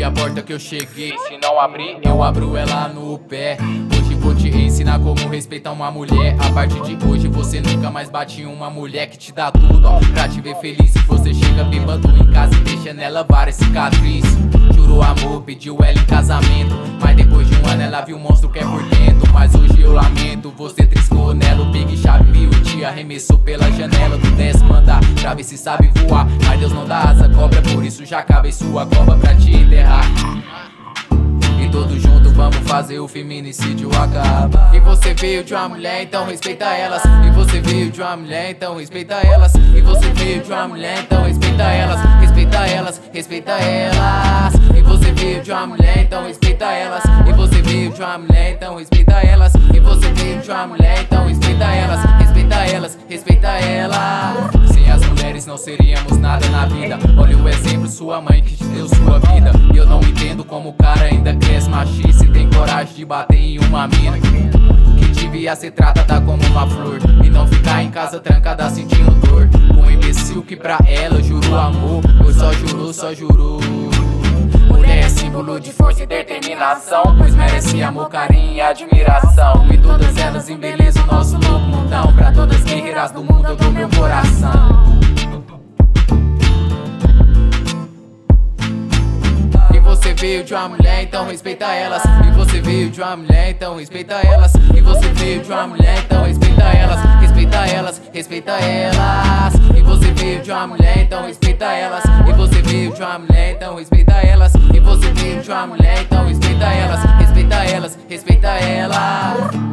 abrir a porta que eu cheguei. Se não abrir, eu abro ela no pé. Hoje vou te ensinar como respeitar uma mulher. A partir de hoje você nunca mais bate em uma mulher que te dá tudo, ó, pra te ver feliz. Se você chega bêbado em casa e deixa nela várias cicatrizes. Jurou amor, pediu ela em casamento, mas depois de um ano ela viu o monstro que é por dentro. Mas hoje eu lamento, você triscou nela. O Big Chave viu e te arremessou pela janela do 10º andar pra ver se sabe voar. Mas Deus não dá asa à cobra, por isso já cabe sua cova pra te enterrar. E todos juntos vamos fazer o feminicídio acabar. E você veio de uma mulher, então respeita elas. E você veio de uma mulher, então respeita elas. E você veio de uma mulher, então respeita elas. Respeita elas, respeita elas. E você veio de uma mulher, então respeita elas. E você veio de uma mulher, então respeita elas. E você veio de uma mulher, então respeita elas. Respeita elas, respeita elas. Sem as mulheres não seríamos nada na vida. Olha o exemplo, sua mãe que te deu sua vida. E eu não entendo como o cara ainda cresce machista e tem coragem de bater em uma mina que devia ser tratada como uma flor e não ficar em casa trancada sentindo dor. Com um imbecil que pra ela jurou amor, ou só jurou. Mulher é símbolo de força e determinação, pois merece amor, carinho e admiração. E todas elas embelezam o nosso louco mundão. Pra todas as guerreiras do mundo eu dou meu coração. Você veio de uma mulher, então respeita elas. E você veio de uma mulher, então respeita elas. E você veio de uma mulher, então respeita elas. Respeita elas, respeita elas. E você veio de uma mulher, então respeita elas. E você veio de uma mulher, então respeita elas. E você veio de uma mulher, então respeita elas. Respeita elas, respeita elas.